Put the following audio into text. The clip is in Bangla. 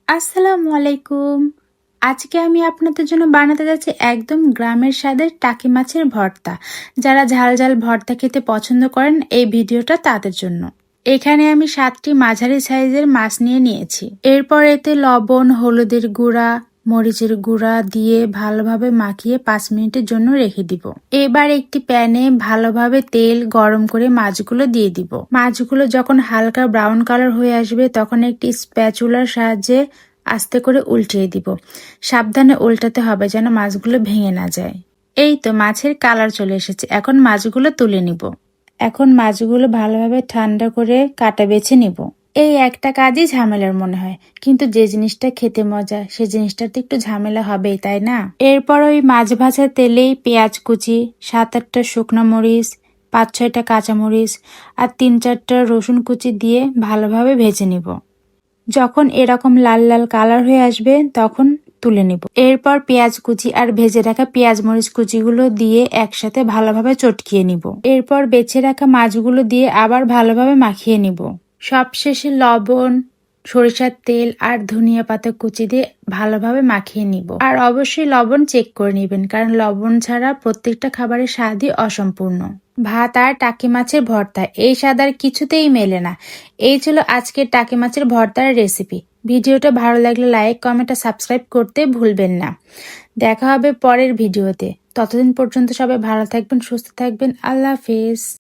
আসসালামু আলাইকুম। আজকে আমি আপনাদের জন্য বানাতে যাচ্ছি একদম গ্রামের স্বাদের টাকি মাছের ভর্তা। যারা ঝাল ঝাল ভর্তা খেতে পছন্দ করেন এই ভিডিওটা তাদের জন্য। এখানে আমি 7টি মাঝারি সাইজের মাছ নিয়ে নিয়েছি। এরপর এতে লবণ, হলুদের গুঁড়া, মরিচের গুঁড়া দিয়ে ভালোভাবে মাখিয়ে 5 মিনিটের জন্য রেখে দিব। এবার একটি প্যানে ভালোভাবে তেল গরম করে মাছগুলো দিয়ে দিব। মাছগুলো যখন হালকা ব্রাউন কালার হয়ে আসবে তখন একটি স্প্যাচুলার সাহায্যে আস্তে করে উল্টিয়ে দিব। সাবধানে উল্টাতে হবে যেন মাছগুলো ভেঙে না যায়। এই তো মাছের কালার চলে এসেছে। এখন মাছগুলো তুলে নিব। এখন মাছগুলো ভালোভাবে ঠান্ডা করে কাটা বেছে নিব। এই একটা কাজই ঝামেলার মনে হয়, কিন্তু যে জিনিসটা খেতে মজা সে জিনিসটা তো একটু ঝামেলা হবেই, তাই না? এরপর ওই মাছ ভাজা তেলেই পেঁয়াজ কুচি, 7-8টা শুকনো মরিচ, 5-6টা কাঁচামরিচ আর 3-4টা রসুন কুচি দিয়ে ভালোভাবে ভেজে নিব। যখন এরকম লাল লাল কালার হয়ে আসবে তখন তুলে নিব। এরপর পেঁয়াজ কুচি আর ভেজে রাখা পেঁয়াজ মরিচ কুচিগুলো দিয়ে একসাথে ভালোভাবে চটকিয়ে নিব। এরপর বেছে রাখা মাছগুলো দিয়ে আবার ভালোভাবে মাখিয়ে নিব। সবশেষে লবণ, সরিষার তেল আর ধনিয়া পাতা কুচি দিয়ে ভালোভাবে মাখিয়ে নিব। আর অবশ্যই লবণ চেক করে নেবেন, কারণ লবণ ছাড়া প্রত্যেকটা খাবারের স্বাদই অসম্পূর্ণ। ভাত আর টাকি মাছের ভর্তা, এই স্বাদ আর কিছুতেই মেলে না। এই ছিল আজকের টাকি মাছের ভর্তার রেসিপি। ভিডিওটা ভালো লাগলে লাইক, কমেন্ট আর সাবস্ক্রাইব করতে ভুলবেন না। দেখা হবে পরের ভিডিওতে। ততদিন পর্যন্ত সবাই ভালো থাকবেন, সুস্থ থাকবেন। আল্লাহ হাফেজ।